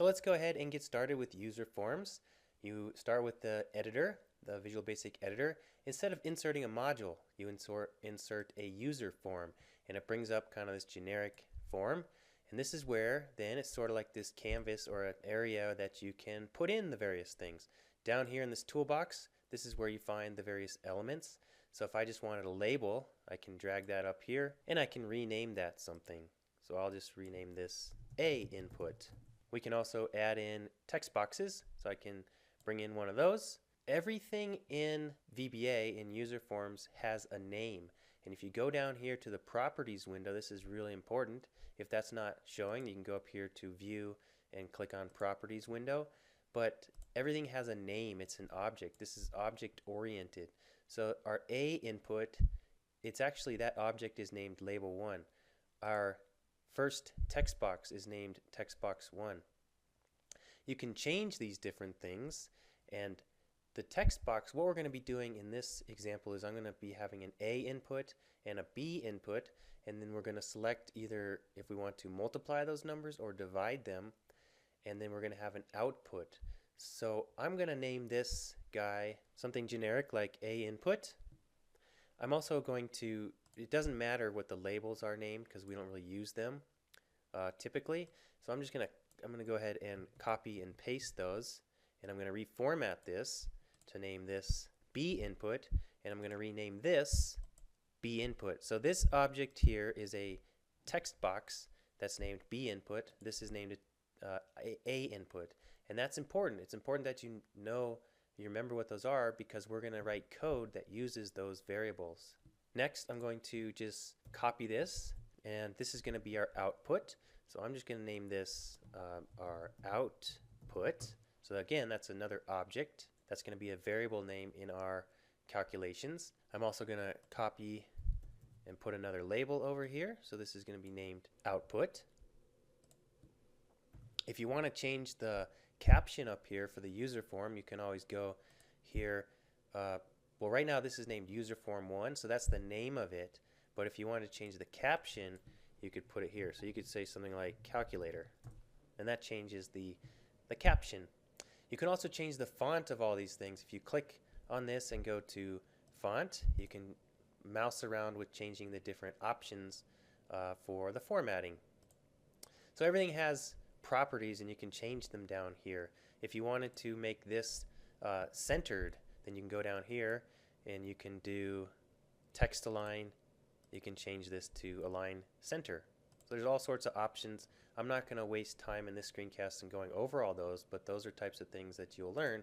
So let's go ahead and get started with user forms. You start with the editor, the Visual Basic editor. Instead of inserting a module, you insert a user form, and it brings up kind of this generic form. And this is where then it's sort of like this canvas or an area that you can put in the various things. Down here in this toolbox, this is where you find the various elements. So if I just wanted a label, I can drag that up here and I can rename that something. So I'll just rename this A input. We can also add in text boxes, so I can bring in one of those. Everything in VBA in user forms has a name. And if you go down here to the properties window, this is really important. If that's not showing, you can go up here to view and click on properties window. But everything has a name. It's an object. This is object oriented. So our A input, it's actually that object is named label 1. Our first text box is named text box 1. You can change these different things, and the text box, what we're going to be doing in this example is I'm going to be having an A input and a B input, and then we're going to select either if we want to multiply those numbers or divide them, and then we're going to have an output. So I'm going to name this guy something generic like A input. I'm also going to, it doesn't matter what the labels are named because we don't really use them typically. So I'm going to go ahead and copy and paste those, and I'm going to reformat this to name this B input, and I'm going to rename this B input. So this object here is a text box that's named B input. This is named A input, and that's important. It's important that you remember what those are because we're going to write code that uses those variables. Next, I'm going to just copy this, and this is going to be our output. So I'm just going to name this our output. So again, that's another object. That's going to be a variable name in our calculations. I'm also going to copy and put another label over here. So this is going to be named output. If you want to change the caption up here for the user form, you can always go here. Well, right now this is named user form 1, so that's the name of it. But if you want to change the caption, you could put it here. So you could say something like calculator, and that changes the caption. You can also change the font of all these things. If you click on this and go to font, you can mouse around with changing the different options for the formatting. So everything has properties, and you can change them down here. If you wanted to make this centered, then you can go down here and you can do text align. You can change this to align center. So there's all sorts of options. I'm not going to waste time in this screencast and going over all those, but those are types of things that you'll learn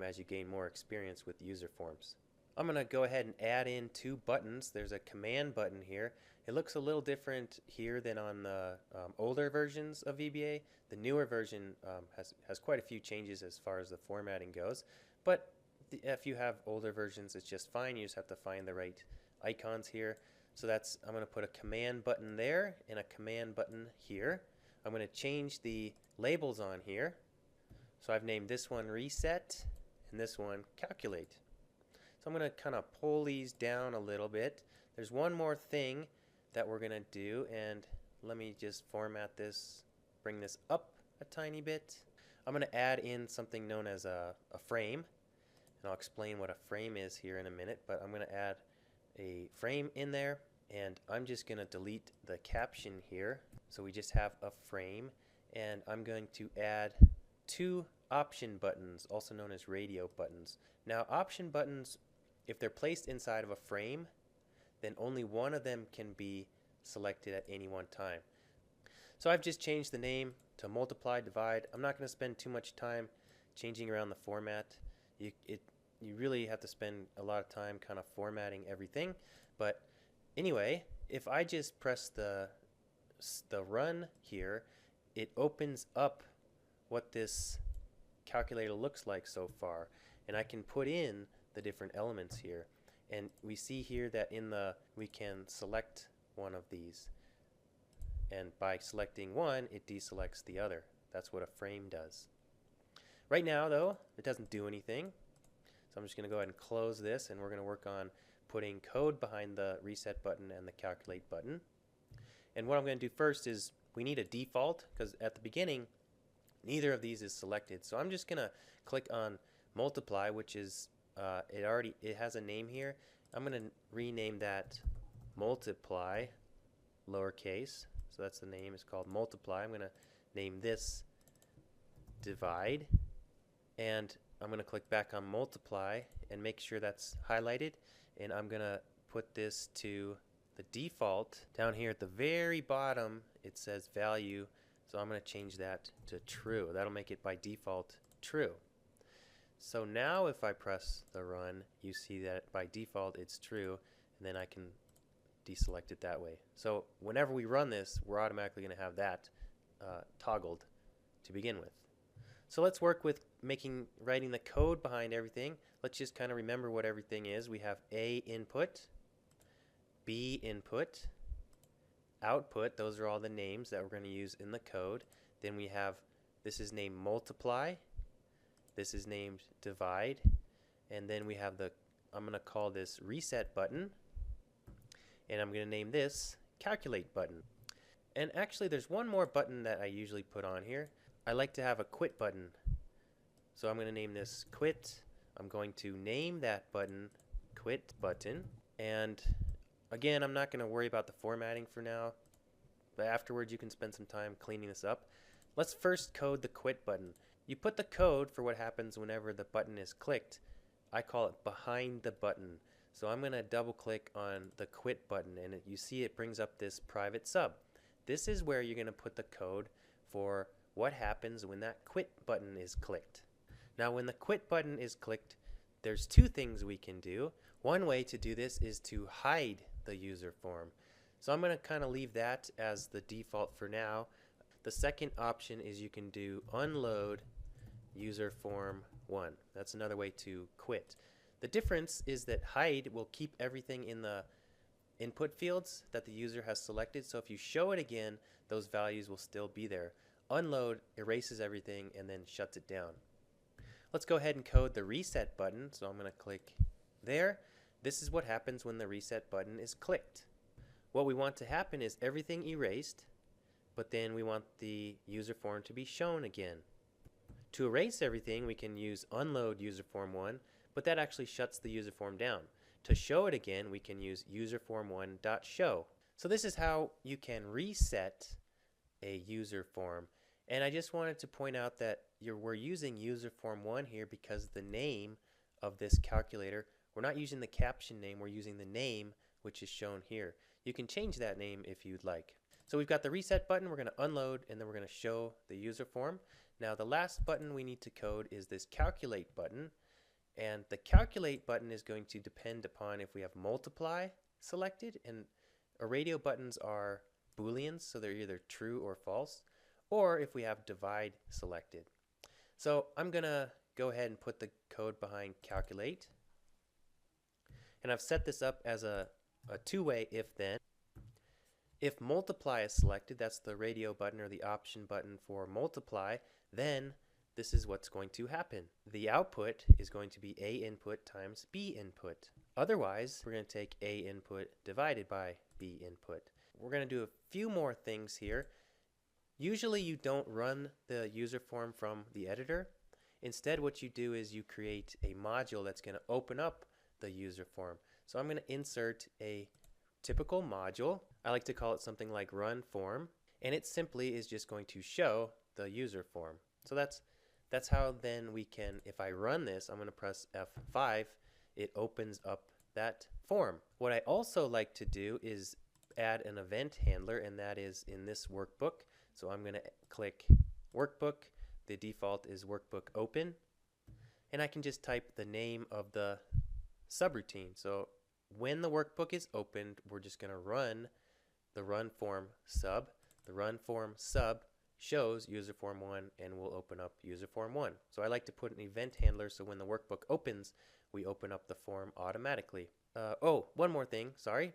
as you gain more experience with user forms. I'm going to go ahead and add in 2 buttons. There's a command button here. It looks a little different here than on the older versions of VBA. The newer version has quite a few changes as far as the formatting goes, but if you have older versions, it's just fine. You just have to find the right icons here. So I'm going to put a command button there and a command button here. I'm going to change the labels on here. So I've named this one reset and this one calculate. So I'm going to kind of pull these down a little bit. There's one more thing that we're going to do, and let me just format this, bring this up a tiny bit. I'm going to add in something known as a frame, and I'll explain what a frame is here in a minute, but I'm going to add a frame in there, and I'm just going to delete the caption here. So we just have a frame, and I'm going to add 2 option buttons, also known as radio buttons. Now option buttons, if they're placed inside of a frame, then only one of them can be selected at any one time. So I've just changed the name to multiply, divide. I'm not going to spend too much time changing around the format. You really have to spend a lot of time kind of formatting everything. But anyway, if I just press the run here, it opens up what this calculator looks like so far, and I can put in the different elements here. And we see here that we can select one of these, and by selecting one, it deselects the other. That's what a frame does. Right now though, it doesn't do anything, so I'm just going to go ahead and close this, and we're going to work on putting code behind the reset button and the calculate button. And what I'm going to do first is we need a default, because at the beginning Neither of these is selected. So I'm just going to click on multiply, which is, it has a name here. I'm going to rename that multiply, lowercase. So that's the name, it's called multiply. I'm going to name this divide. And I'm going to click back on multiply and make sure that's highlighted. And I'm going to put this to the default. Down here at the very bottom, it says value. So I'm going to change that to true. That'll make it by default true. So now if I press the run, you see that by default it's true, and then I can deselect it that way. So whenever we run this, we're automatically going to have that toggled to begin with. So let's work with writing the code behind everything. Let's just kind of remember what everything is. We have A input, B input, output. Those are all the names that we're going to use in the code. Then we have, this is named multiply, this is named divide, and then we have I'm going to call this reset button, and I'm going to name this calculate button. And actually there's one more button that I usually put on here. I like to have a quit button. So I'm going to name this quit. I'm going to name that button quit button. And again, I'm not going to worry about the formatting for now, but afterwards you can spend some time cleaning this up. Let's first code the quit button. You put the code for what happens whenever the button is clicked. I call it behind the button. So I'm going to double click on the quit button, and you see it brings up this private sub. This is where you're going to put the code for what happens when that quit button is clicked. Now when the quit button is clicked, there's two things we can do. One way to do this is to hide the user form. So I'm going to kind of leave that as the default for now. The second option is you can do unload user form 1. That's another way to quit. The difference is that hide will keep everything in the input fields that the user has selected. So if you show it again, those values will still be there. Unload erases everything and then shuts it down. Let's go ahead and code the reset button. So I'm going to click there. This is what happens when the reset button is clicked. What we want to happen is everything erased, but then we want the user form to be shown again. To erase everything, we can use unload user form 1, but that actually shuts the user form down. To show it again, we can use userform1.show. So this is how you can reset a user form. And I just wanted to point out that we're using userform1 here because the name of this calculator, we're not using the caption name, we're using the name which is shown here. You can change that name if you'd like. So we've got the reset button, we're going to unload, and then we're going to show the user form. Now the last button we need to code is this calculate button. And the calculate button is going to depend upon if we have multiply selected, and radio buttons are Booleans, so they're either true or false, or if we have divide selected. So I'm going to go ahead and put the code behind calculate. And I've set this up as a two-way if-then. If multiply is selected, that's the radio button or the option button for multiply, then this is what's going to happen. The output is going to be A input times B input. Otherwise, we're going to take A input divided by B input. We're going to do a few more things here. Usually you don't run the user form from the editor. Instead, what you do is you create a module that's going to open up the user form. So I'm going to insert a typical module. I like to call it something like run form, and it simply is just going to show the user form. So that's how then we can, if I run this, I'm going to press F5, it opens up that form. What I also like to do is add an event handler, and that is in this workbook. So I'm going to click workbook. The default is workbook open, and I can just type the name of the subroutine. So when the workbook is opened, we're just going to run the run form sub. The run form sub shows userform1 and we'll open up userform1. So I like to put an event handler so when the workbook opens, we open up the form automatically. Oh, one more thing, sorry.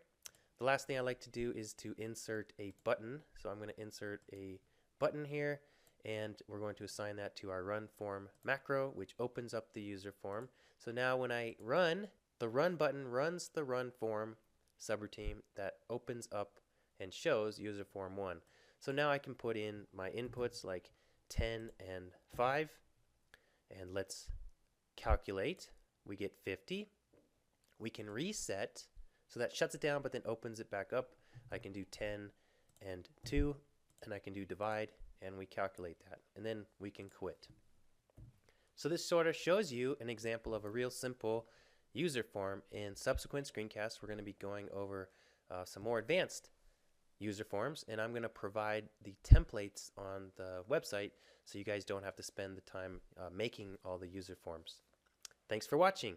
The last thing I like to do is to insert a button. So I'm going to insert a button here, and we're going to assign that to our run form macro, which opens up the user form. So now when I run, the run button runs the run form subroutine that opens up and shows userform1. So now I can put in my inputs like 10 and 5. And let's calculate. We get 50. We can reset. So that shuts it down but then opens it back up. I can do 10 and 2, and I can do divide, and we calculate that. And then we can quit. So this sort of shows you an example of a real simple user form. In subsequent screencasts, we're going to be going over some more advanced user forms, and I'm going to provide the templates on the website so you guys don't have to spend the time making all the user forms. Thanks for watching.